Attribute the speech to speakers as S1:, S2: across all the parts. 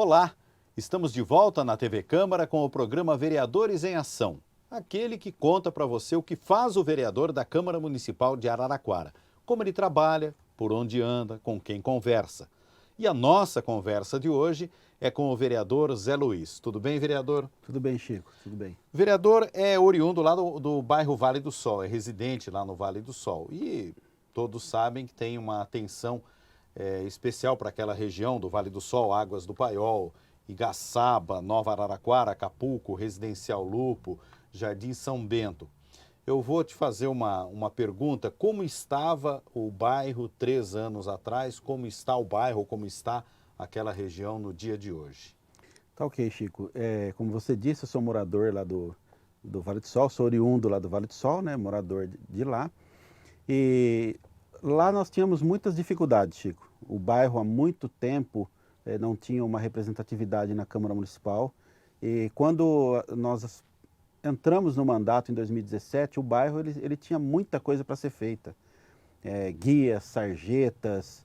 S1: Olá, estamos de volta na TV Câmara com o programa Vereadores em Ação. Aquele que conta para você o que faz o vereador da Câmara Municipal de Araraquara, como ele trabalha, por onde anda, com quem conversa. E a nossa conversa de hoje é com o vereador Zé Luiz. Tudo bem, vereador?
S2: Tudo bem, Chico, tudo bem.
S1: O vereador é oriundo lá do bairro Vale do Sol, é residente lá no Vale do Sol. E todos sabem que tem uma atenção especial para aquela região do Vale do Sol, Águas do Paiol, Igaçaba, Nova Araraquara, Acapulco, Residencial Lupo, Jardim São Bento. Eu vou te fazer uma pergunta: como estava o bairro 3 anos atrás, como está o bairro, como está aquela região no dia de hoje?
S2: Tá ok, Chico. Como você disse, eu sou morador lá do Vale do Sol, sou oriundo lá do Vale do Sol, né, morador de lá. E lá nós tínhamos muitas dificuldades, Chico. O bairro há muito tempo não tinha uma representatividade na Câmara Municipal. E quando nós entramos no mandato em 2017, o bairro ele tinha muita coisa para ser feita. Guias, sarjetas,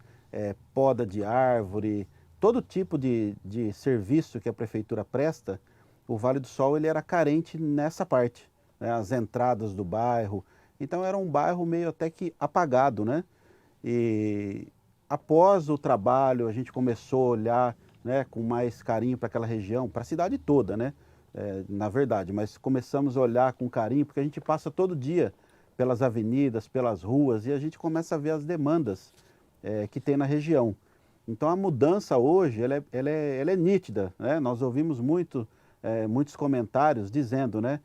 S2: poda de árvore, todo tipo de serviço que a prefeitura presta, o Vale do Sol ele era carente nessa parte, né? As entradas do bairro. Então era um bairro meio até que apagado, né? E após o trabalho a gente começou a olhar, né, com mais carinho para aquela região, para a cidade toda, né? Na verdade, mas começamos a olhar com carinho porque a gente passa todo dia pelas avenidas, pelas ruas, e a gente começa a ver as demandas que tem na região. Então a mudança hoje, ela é nítida, né? Nós ouvimos muitos comentários dizendo, né?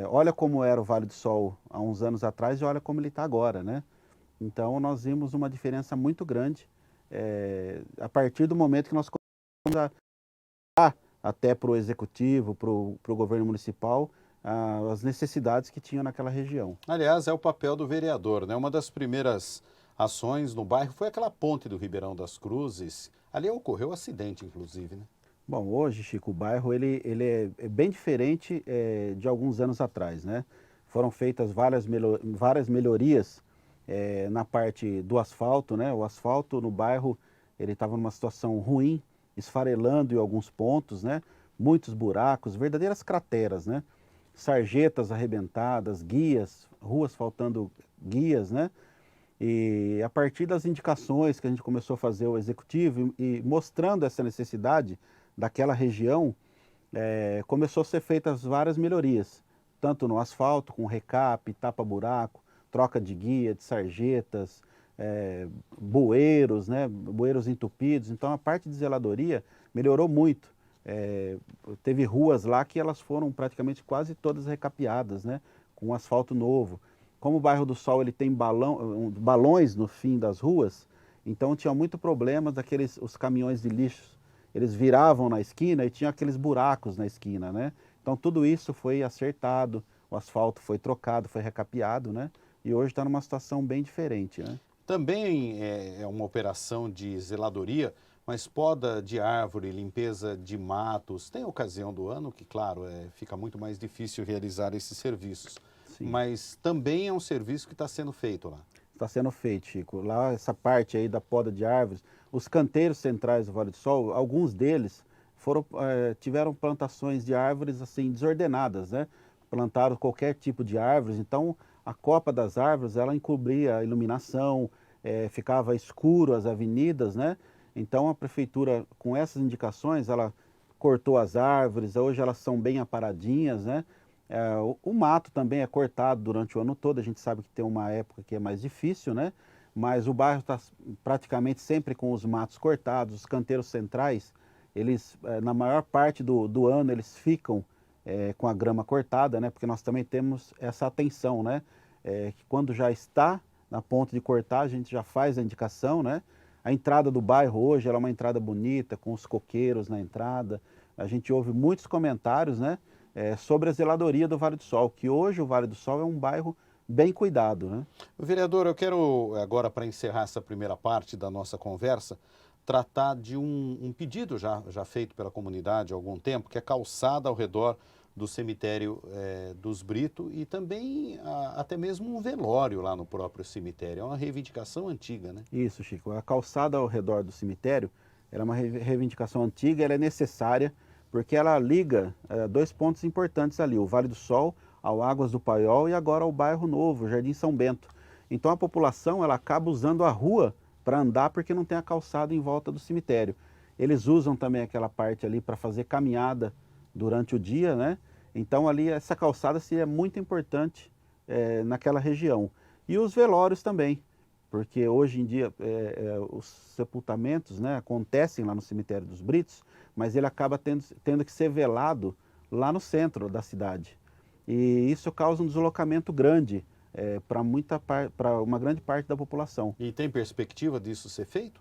S2: Olha como era o Vale do Sol há uns anos atrás e olha como ele está agora, né? Então nós vimos uma diferença muito grande a partir do momento que nós começamos a até para o executivo, para o governo municipal, as necessidades que tinham naquela região.
S1: Aliás, é o papel do vereador, né? Uma das primeiras ações no bairro foi aquela ponte do Ribeirão das Cruzes. Ali ocorreu um acidente, inclusive, né?
S2: Bom, hoje, Chico, o bairro ele é bem diferente de alguns anos atrás, né? Foram feitas várias melhorias na parte do asfalto, né? O asfalto no bairro ele estava numa situação ruim, esfarelando em alguns pontos, né? Muitos buracos, verdadeiras crateras, né? Sarjetas arrebentadas, guias, ruas faltando guias, né? E a partir das indicações que a gente começou a fazer o executivo e mostrando essa necessidade daquela região, começou a ser feitas várias melhorias, tanto no asfalto, com recap, tapa-buraco, troca de guia, de sarjetas, bueiros, né, bueiros entupidos. Então a parte de zeladoria melhorou muito. Teve ruas lá que elas foram praticamente quase todas recapeadas, né, com asfalto novo. Como o bairro do Sol ele tem balões no fim das ruas, então tinha muito problema os caminhões de lixo, eles viravam na esquina e tinha aqueles buracos na esquina, né? Então tudo isso foi acertado, o asfalto foi trocado, foi recapeado, né? E hoje está numa situação bem diferente, né?
S1: Também é uma operação de zeladoria, mas poda de árvore, limpeza de matos. Tem ocasião do ano que, claro, fica muito mais difícil realizar esses serviços.
S2: Sim.
S1: Mas também é um serviço que está sendo feito lá.
S2: Está sendo feito, Chico. Lá, essa parte aí da poda de árvores, os canteiros centrais do Vale do Sol, alguns deles tiveram plantações de árvores assim desordenadas, né? Plantaram qualquer tipo de árvores, então a copa das árvores ela encobria a iluminação, ficava escuro as avenidas, né? Então a prefeitura, com essas indicações, ela cortou as árvores, hoje elas são bem aparadinhas, né? O mato também é cortado durante o ano todo, a gente sabe que tem uma época que é mais difícil, né? Mas o bairro está praticamente sempre com os matos cortados, os canteiros centrais, eles, na maior parte do ano, eles ficam com a grama cortada, né? Porque nós também temos essa atenção, né? Que quando já está na ponta de cortar, a gente já faz a indicação, né? A entrada do bairro hoje ela é uma entrada bonita, com os coqueiros na entrada. A gente ouve muitos comentários, né? Sobre a zeladoria do Vale do Sol, que hoje o Vale do Sol é um bairro bem cuidado, né?
S1: Vereador, eu quero agora, para encerrar essa primeira parte da nossa conversa, tratar de um pedido já feito pela comunidade há algum tempo, que é calçada ao redor do cemitério dos Brito e também até mesmo um velório lá no próprio cemitério. É uma reivindicação antiga, né?
S2: Isso, Chico. A calçada ao redor do cemitério, ela é uma reivindicação antiga, ela é necessária, porque ela liga dois pontos importantes ali, o Vale do Sol, ao Águas do Paiol e agora ao bairro novo, Jardim São Bento. Então a população ela acaba usando a rua para andar porque não tem a calçada em volta do cemitério. Eles usam também aquela parte ali para fazer caminhada durante o dia, né? Então ali essa calçada seria muito importante naquela região. E os velórios também, porque hoje em dia os sepultamentos, né, acontecem lá no cemitério dos Britos, mas ele acaba tendo que ser velado lá no centro da cidade. E isso causa um deslocamento grande para uma grande parte da população.
S1: E tem perspectiva disso ser feito?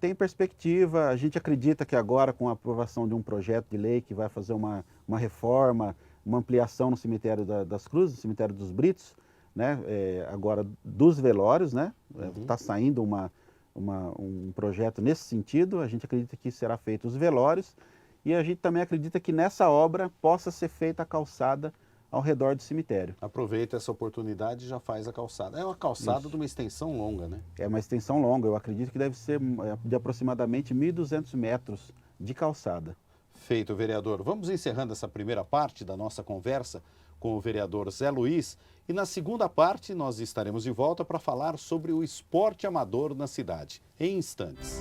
S2: Tem perspectiva, a gente acredita que agora com a aprovação de um projeto de lei que vai fazer uma reforma, uma ampliação no cemitério das Cruzes, no cemitério dos Britos, né, agora dos velórios, né, está saindo um projeto nesse sentido, a gente acredita que será feito os velórios e a gente também acredita que nessa obra possa ser feita a calçada ao redor do cemitério.
S1: Aproveita essa oportunidade e já faz a calçada. É uma calçada de uma extensão longa, né?
S2: É uma extensão longa, eu acredito que deve ser de aproximadamente 1.200 metros de calçada.
S1: Feito, vereador. Vamos encerrando essa primeira parte da nossa conversa com o vereador Zé Luiz e na segunda parte nós estaremos de volta para falar sobre o esporte amador na cidade, em instantes.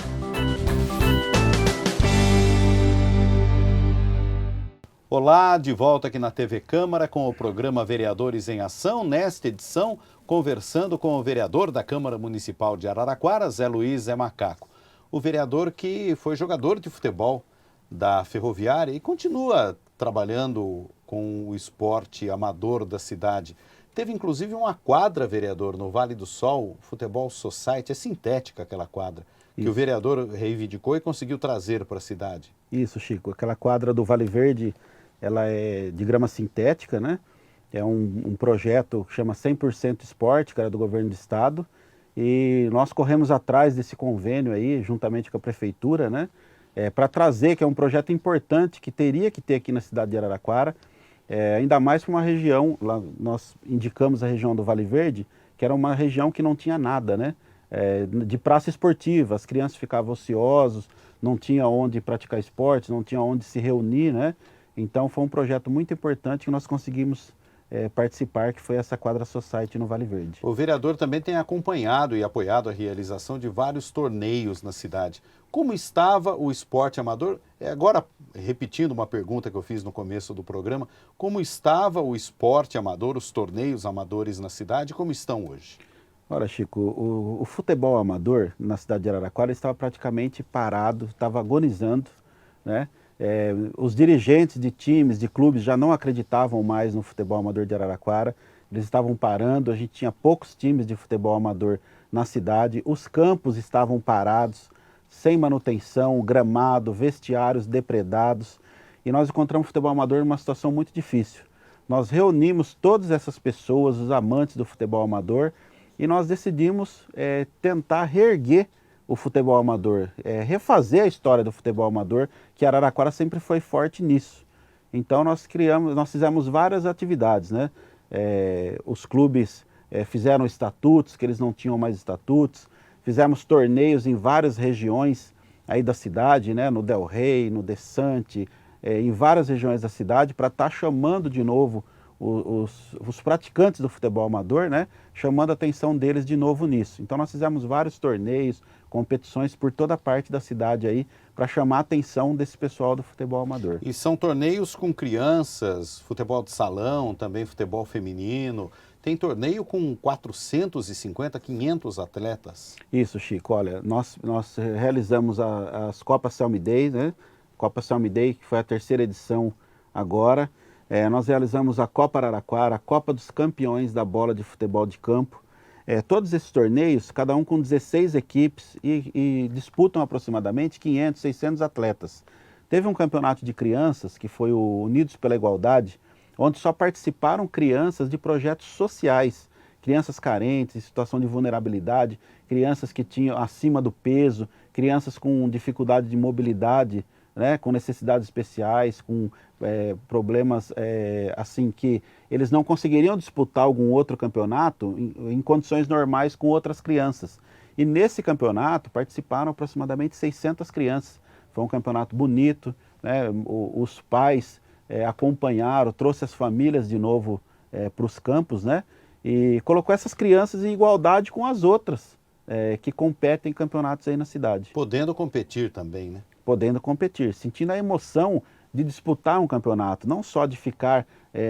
S1: Olá, de volta aqui na TV Câmara com o programa Vereadores em Ação, nesta edição, conversando com o vereador da Câmara Municipal de Araraquara, Zé Luiz Zé Macaco. O vereador que foi jogador de futebol da Ferroviária e continua trabalhando com o esporte amador da cidade. Teve inclusive uma quadra, vereador, no Vale do Sol, Futebol Society, é sintética aquela quadra, que o vereador reivindicou e conseguiu trazer para a cidade.
S2: Isso, Chico, aquela quadra do Vale Verde, ela é de grama sintética, né? É um projeto que chama 100% Esporte, que era do governo do estado, e nós corremos atrás desse convênio aí, juntamente com a prefeitura, né? Para trazer, que é um projeto importante que teria que ter aqui na cidade de Araraquara, ainda mais para uma região, lá nós indicamos a região do Vale Verde, que era uma região que não tinha nada, né? De praça esportiva, as crianças ficavam ociosos, não tinha onde praticar esportes, não tinha onde se reunir, né? Então foi um projeto muito importante que nós conseguimos participar, que foi essa quadra Society no Vale Verde.
S1: O vereador também tem acompanhado e apoiado a realização de vários torneios na cidade. Como estava o esporte amador? Agora, repetindo uma pergunta que eu fiz no começo do programa, como estava o esporte amador, os torneios amadores na cidade, como estão hoje?
S2: Olha, Chico, o futebol amador na cidade de Araraquara estava praticamente parado, estava agonizando, né? Os dirigentes de times, de clubes já não acreditavam mais no futebol amador de Araraquara, eles estavam parando, a gente tinha poucos times de futebol amador na cidade, os campos estavam parados, sem manutenção, gramado, vestiários depredados, e nós encontramos o futebol amador numa situação muito difícil. Nós reunimos todas essas pessoas, os amantes do futebol amador, e nós decidimos tentar reerguer o futebol amador, refazer a história do futebol amador, que Araraquara sempre foi forte nisso. Então nós fizemos várias atividades, né? Os clubes fizeram estatutos, que eles não tinham mais estatutos, fizemos torneios em várias regiões aí da cidade, né? No Del Rey, no Desante, em várias regiões da cidade, para estar chamando de novo os praticantes do futebol amador, né, chamando a atenção deles de novo nisso. Então nós fizemos vários torneios, competições por toda a parte da cidade aí, para chamar a atenção desse pessoal do futebol amador.
S1: E são torneios com crianças, futebol de salão, também futebol feminino. Tem torneio com 450, 500 atletas.
S2: Isso, Chico. Olha, nós realizamos as Copas Selmi Day, né? Copa Selmi Day, que foi a terceira edição agora. Nós realizamos a Copa Araraquara, a Copa dos Campeões da Bola de Futebol de Campo. Todos esses torneios, cada um com 16 equipes e disputam aproximadamente 500, 600 atletas. Teve um campeonato de crianças, que foi o Unidos pela Igualdade, onde só participaram crianças de projetos sociais, crianças carentes, em situação de vulnerabilidade, crianças que tinham acima do peso, crianças com dificuldade de mobilidade, né, com necessidades especiais, com problemas assim que eles não conseguiriam disputar algum outro campeonato em condições normais com outras crianças. E nesse campeonato participaram aproximadamente 600 crianças. Foi um campeonato bonito, né? Os pais acompanharam, trouxe as famílias de novo para os campos, né? E colocou essas crianças em igualdade com as outras que competem em campeonatos aí na cidade.
S1: Podendo competir também, né?
S2: Podendo competir, sentindo a emoção de disputar um campeonato, não só de ficar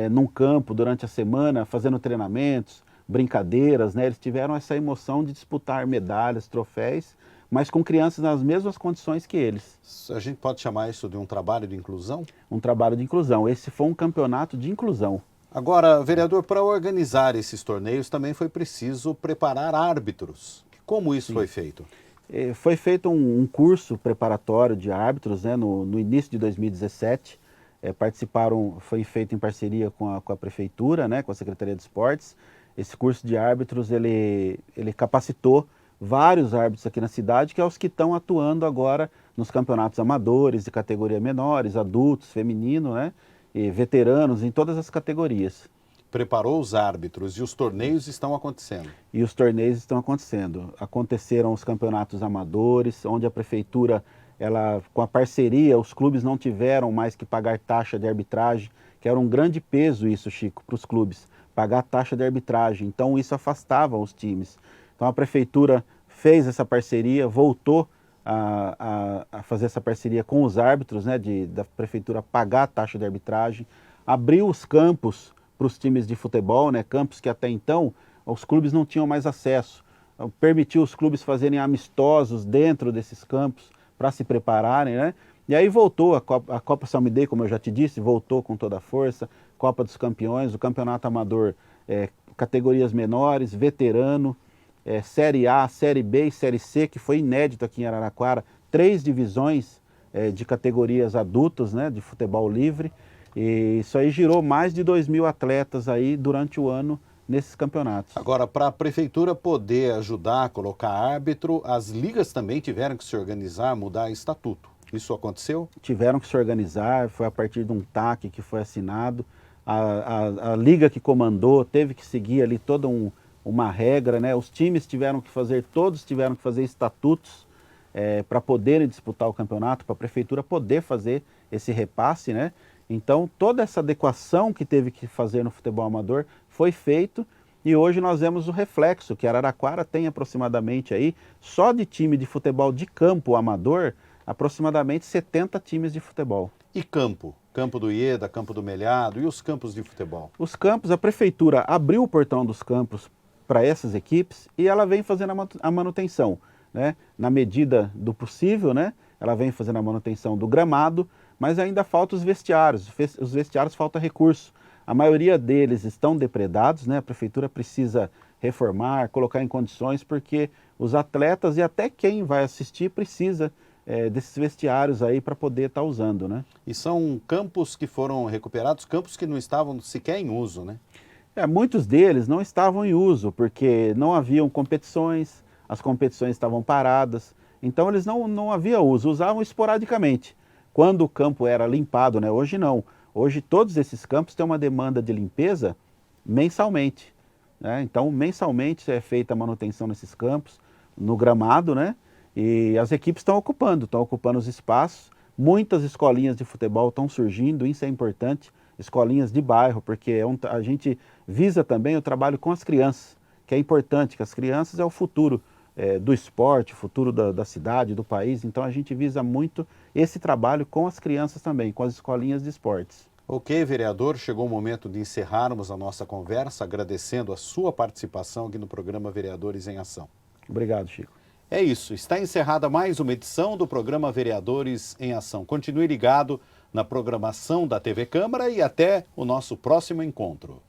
S2: num campo durante a semana fazendo treinamentos, brincadeiras, né? Eles tiveram essa emoção de disputar medalhas, troféus, mas com crianças nas mesmas condições que eles.
S1: A gente pode chamar isso de um trabalho de inclusão?
S2: Um trabalho de inclusão. Esse foi um campeonato de inclusão.
S1: Agora, vereador, para organizar esses torneios também foi preciso preparar árbitros. Como isso foi feito?
S2: Foi feito um curso preparatório de árbitros, né, no início de 2017. Foi feito em parceria com a prefeitura, né, com a Secretaria de Esportes. Esse curso de árbitros, ele capacitou vários árbitros aqui na cidade, que é os que estão atuando agora nos campeonatos amadores, de categoria menores, adultos, feminino, né, e veteranos, em todas as categorias.
S1: Preparou os árbitros e os torneios estão acontecendo.
S2: E os torneios estão acontecendo. Aconteceram os campeonatos amadores, onde a prefeitura, com a parceria, os clubes não tiveram mais que pagar taxa de arbitragem, que era um grande peso isso, Chico, para os clubes, pagar taxa de arbitragem. Então isso afastava os times. Então a prefeitura fez essa parceria, voltou a fazer essa parceria com os árbitros, né, da prefeitura pagar a taxa de arbitragem, abriu os campos para os times de futebol, né, campos que até então os clubes não tinham mais acesso. Permitiu os clubes fazerem amistosos dentro desses campos para se prepararem, né? E aí voltou a Copa Salme-Day, como eu já te disse, voltou com toda a força, Copa dos Campeões, o Campeonato Amador, categorias menores, veterano, Série A, Série B e Série C, que foi inédito aqui em Araraquara, 3 divisões de categorias adultos, né, de futebol livre. E isso aí girou mais de 2.000 atletas aí durante o ano nesses campeonatos.
S1: Agora, para a prefeitura poder ajudar a colocar árbitro, as ligas também tiveram que se organizar, mudar estatuto. Isso aconteceu?
S2: Tiveram que se organizar, foi a partir de um TAC que foi assinado. A liga que comandou teve que seguir ali toda uma regra, né? Os times todos tiveram que fazer estatutos para poderem disputar o campeonato, para a prefeitura poder fazer esse repasse, né? Então, toda essa adequação que teve que fazer no futebol amador foi feito e hoje nós vemos o reflexo, que Araraquara tem aproximadamente aí, só de time de futebol de campo amador, aproximadamente 70 times de futebol.
S1: E campo? Campo do Ieda, Campo do Melhado e os campos de futebol?
S2: Os campos, a prefeitura abriu o portão dos campos para essas equipes e ela vem fazendo a manutenção, né? Na medida do possível, né? Ela vem fazendo a manutenção do gramado, mas ainda falta os vestiários. Os vestiários falta recurso. A maioria deles estão depredados, né? A prefeitura precisa reformar, colocar em condições, porque os atletas e até quem vai assistir precisa desses vestiários aí para poder estar usando, né?
S1: E são campos que foram recuperados, campos que não estavam sequer em uso, né?
S2: Muitos deles não estavam em uso, porque não haviam competições, as competições estavam paradas, então eles não havia uso, usavam esporadicamente. Quando o campo era limpado, né? Hoje não. Hoje todos esses campos têm uma demanda de limpeza mensalmente, né? Então mensalmente é feita a manutenção nesses campos, no gramado, né? E as equipes estão ocupando os espaços. Muitas escolinhas de futebol estão surgindo, isso é importante, escolinhas de bairro, porque a gente visa também o trabalho com as crianças, que é importante, que as crianças é o futuro do esporte, futuro da cidade, do país, então a gente visa muito esse trabalho com as crianças também, com as escolinhas de esportes.
S1: Ok, vereador, chegou o momento de encerrarmos a nossa conversa, agradecendo a sua participação aqui no programa Vereadores em Ação.
S2: Obrigado, Chico.
S1: É isso, está encerrada mais uma edição do programa Vereadores em Ação. Continue ligado na programação da TV Câmara e até o nosso próximo encontro.